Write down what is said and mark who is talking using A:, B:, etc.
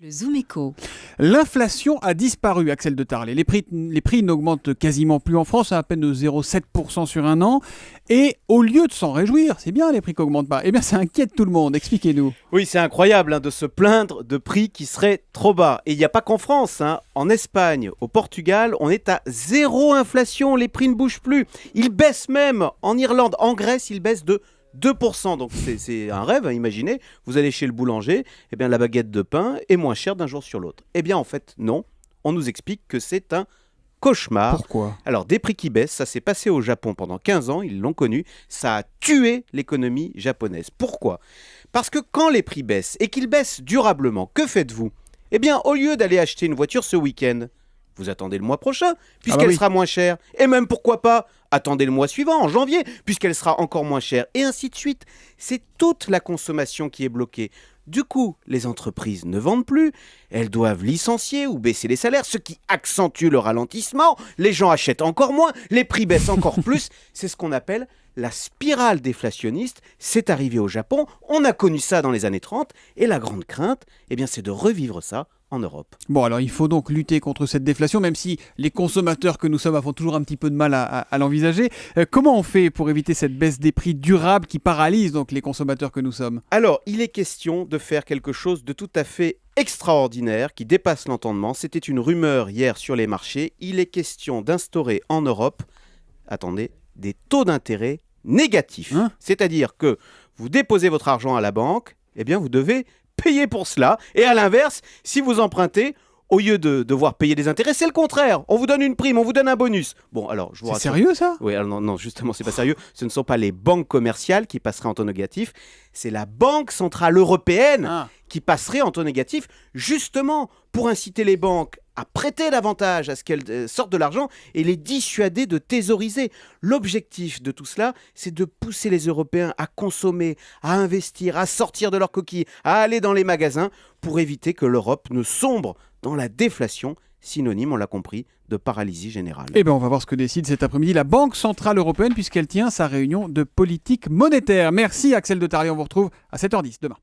A: Le Zoom Echo.
B: L'inflation a disparu, Axel de Tarlet. Les prix n'augmentent quasiment plus en France, à peine de 0,7% sur un an. Et au lieu de s'en réjouir, c'est bien les prix qui n'augmentent pas, eh bien ça inquiète tout le monde. Expliquez-nous.
C: Oui, c'est incroyable de se plaindre de prix qui seraient trop bas. Et il n'y a pas qu'en France. En Espagne, au Portugal, on est à zéro inflation. Les prix ne bougent plus. Ils baissent même. En Irlande, en Grèce, ils baissent de 2%, donc c'est un rêve, imaginez, vous allez chez le boulanger, eh bien la baguette de pain est moins chère d'un jour sur l'autre. Eh bien en fait non, on nous explique que c'est un cauchemar.
B: Pourquoi ?
C: Alors des prix qui baissent, ça s'est passé au Japon pendant 15 ans, ils l'ont connu, ça a tué l'économie japonaise. Pourquoi ? Parce que quand les prix baissent, et qu'ils baissent durablement, que faites-vous ? Eh bien au lieu d'aller acheter une voiture ce week-end, vous attendez le mois prochain, puisqu'elle sera moins chère. Et même, pourquoi pas, attendez le mois suivant, en janvier, puisqu'elle sera encore moins chère. Et ainsi de suite. C'est toute la consommation qui est bloquée. Du coup, les entreprises ne vendent plus. Elles doivent licencier ou baisser les salaires, ce qui accentue le ralentissement. Les gens achètent encore moins, les prix baissent encore plus. C'est ce qu'on appelle la spirale déflationniste. C'est arrivé au Japon. On a connu ça dans les années 30. Et la grande crainte, eh bien, c'est de revivre ça en Europe.
B: Bon, alors il faut donc lutter contre cette déflation, même si les consommateurs que nous sommes avons toujours un petit peu de mal à l'envisager. Comment on fait pour éviter cette baisse des prix durable qui paralyse donc les consommateurs que nous sommes ?
C: Alors, il est question de faire quelque chose de tout à fait extraordinaire qui dépasse l'entendement. C'était une rumeur hier sur les marchés. Il est question d'instaurer en Europe, attendez, des taux d'intérêt négatifs. C'est-à-dire que vous déposez votre argent à la banque, eh bien vous devez payer pour cela. Et à l'inverse, si vous empruntez, au lieu de devoir payer des intérêts, c'est le contraire. On vous donne une prime, on vous donne un bonus. Bon, alors, je vous rassure.
B: C'est sérieux ça ?
C: Oui, alors non, justement, c'est pas sérieux. Ce ne sont pas les banques commerciales qui passeraient en taux négatif. C'est la Banque Centrale Européenne qui passerait en taux négatif, justement pour inciter les banques à prêter davantage, à ce qu'elles sortent de l'argent et les dissuader de thésauriser. L'objectif de tout cela, c'est de pousser les Européens à consommer, à investir, à sortir de leur coquille, à aller dans les magasins pour éviter que l'Europe ne sombre dans la déflation, synonyme, on l'a compris, de paralysie générale.
B: Eh bien, on va voir ce que décide cet après-midi la Banque Centrale Européenne puisqu'elle tient sa réunion de politique monétaire. Merci Axel de Tarlet, on vous retrouve à 7h10 demain.